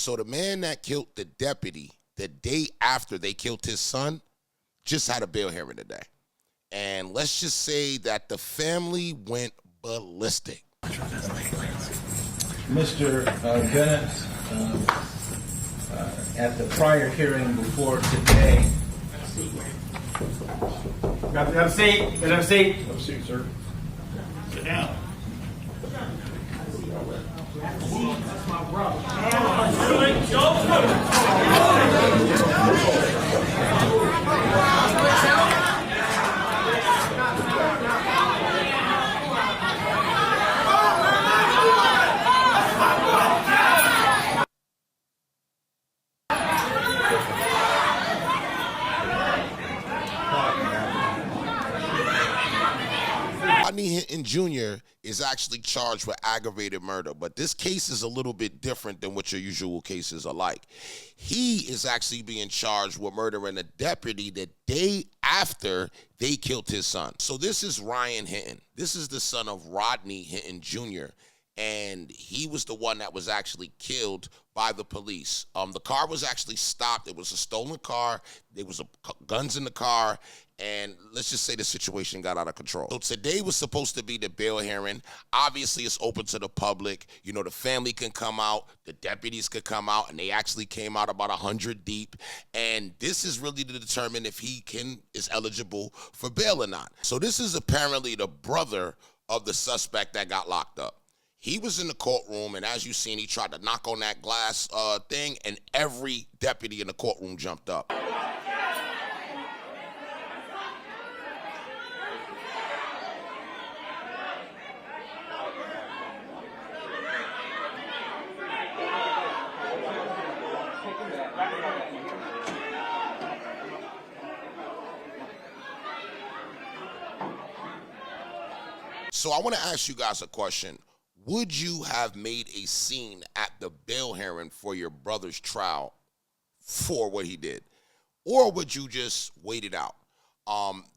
So the man that killed the deputy the day after they killed his son just had a bail hearing today. And let's just say that the family went ballistic. Mr. Bennett, at the prior hearing before today. Have a seat. Have a seat. Have a seat, sir. Sit down. That's my brother. Rodney Hinton Jr. is actually charged with aggravated murder, but this case is a little bit different than what your usual cases are like. He is actually being charged with murdering a deputy the day after they killed his son. So this is Ryan Hinton. This is the son of Rodney Hinton Jr., and he was the one that was actually killed by the police. The car was actually stopped. It was a stolen car. There was guns in the car, and let's just say the situation got out of control. So today was supposed to be the bail hearing. Obviously, it's open to the public. You know, the family can come out, the deputies could come out, and they actually came out about 100 deep. And this is really to determine if he is eligible for bail or not. So this is apparently the brother of the suspect that got locked up. He was in the courtroom, and as you've seen, he tried to knock on that glass thing, and every deputy in the courtroom jumped up. So I want to ask you guys a question. Would you have made a scene at the bail hearing for your brother's trial for what he did? Or would you just wait it out?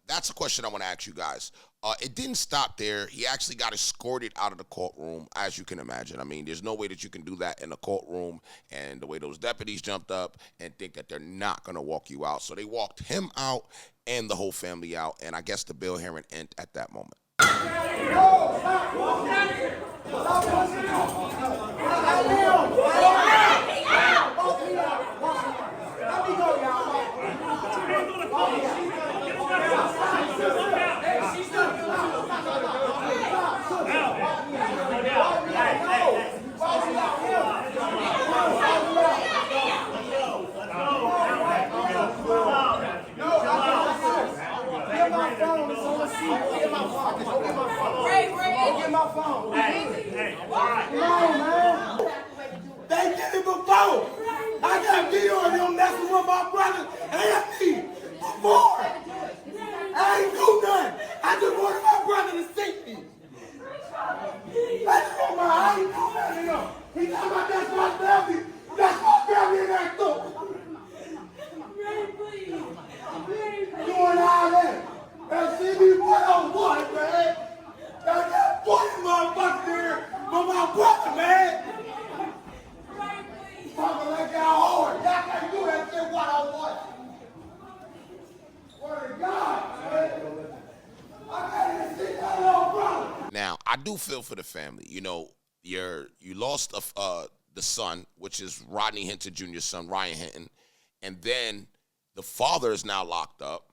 That's a question I want to ask you guys. It didn't stop there. He actually got escorted out of the courtroom, as you can imagine. I mean, there's no way that you can do that in a courtroom, and the way those deputies jumped up and think that they're not going to walk you out. So they walked him out and the whole family out, and I guess the bail hearing ended at that moment. Get my phone. Hey, all right. Come on, man. They did it before. I got video of them messing with my brother and me before. I ain't do nothing. I just wanted my brother to see me. That's on I ain't do nothing to him. He talking about that's my family. That's my family in that too. Doing all that. And see me one-on-one, man. I got 40 motherfuckers there for my brother, man. Talking like y'all hard. Y'all can't do that shit one-on-one. Word to God, man. I can't even see that little brother. Now, I do feel for the family. You know, you lost the son, which is Rodney Hinton Jr.'s son, Ryan Hinton, and then the father is now locked up,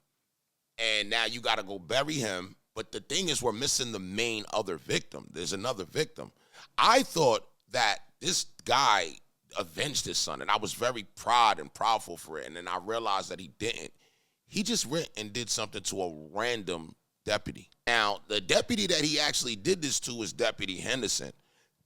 and now you got to go bury him. But the thing is, we're missing the main other victim. There's another victim. I thought that this guy avenged his son, and I was very proud and proudful for it. And then I realized that he didn't. He just went and did something to a random deputy. Now, the deputy that he actually did this to is Deputy Henderson.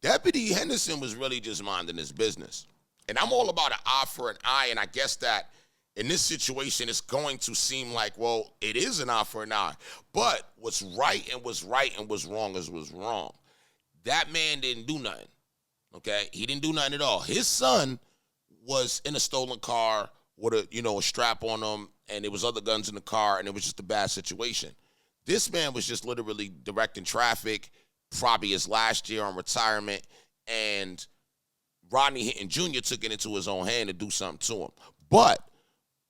Deputy Henderson was really just minding his business. And I'm all about an eye for an eye, and I guess that in this situation, it's going to seem like, well, it is an eye for an eye. But what's right and what's right and what's wrong is what's wrong. That man didn't do nothing, okay? He didn't do nothing at all. His son was in a stolen car with a strap on him, and there was other guns in the car, and it was just a bad situation. This man was just literally directing traffic, probably his last year on retirement, and Rodney Hinton Jr. took it into his own hand to do something to him. But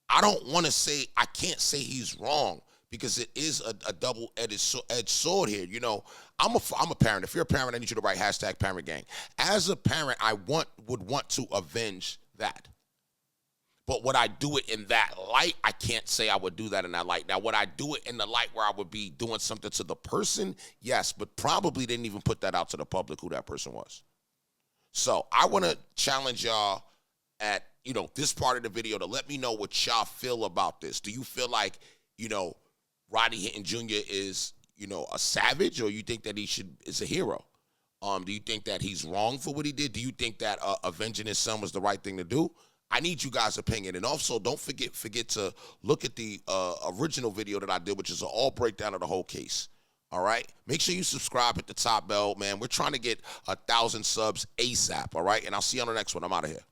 I don't want to say, I can't say he's wrong, because it is a double-edged sword here. You know, I'm a parent. If you're a parent, I need you to write hashtag parent gang. As a parent, I would want to avenge that. But would I do it in that light? I can't say I would do that in that light. Now, would I do it in the light where I would be doing something to the person? Yes, but probably didn't even put that out to the public who that person was. So I want to challenge y'all at, you know, this part of the video to let me know what y'all feel about this. Do you feel like, you know, Rodney Hinton Jr. is, you know, a savage, or you think that he is a hero? Do you think that he's wrong for what he did? Do you think that avenging his son was the right thing to do? I need you guys' opinion. And also, don't forget to look at the original video that I did, which is an all breakdown of the whole case. All right? Make sure you subscribe, hit the top bell, man. We're trying to get 1,000 subs ASAP, all right? And I'll see you on the next one. I'm out of here.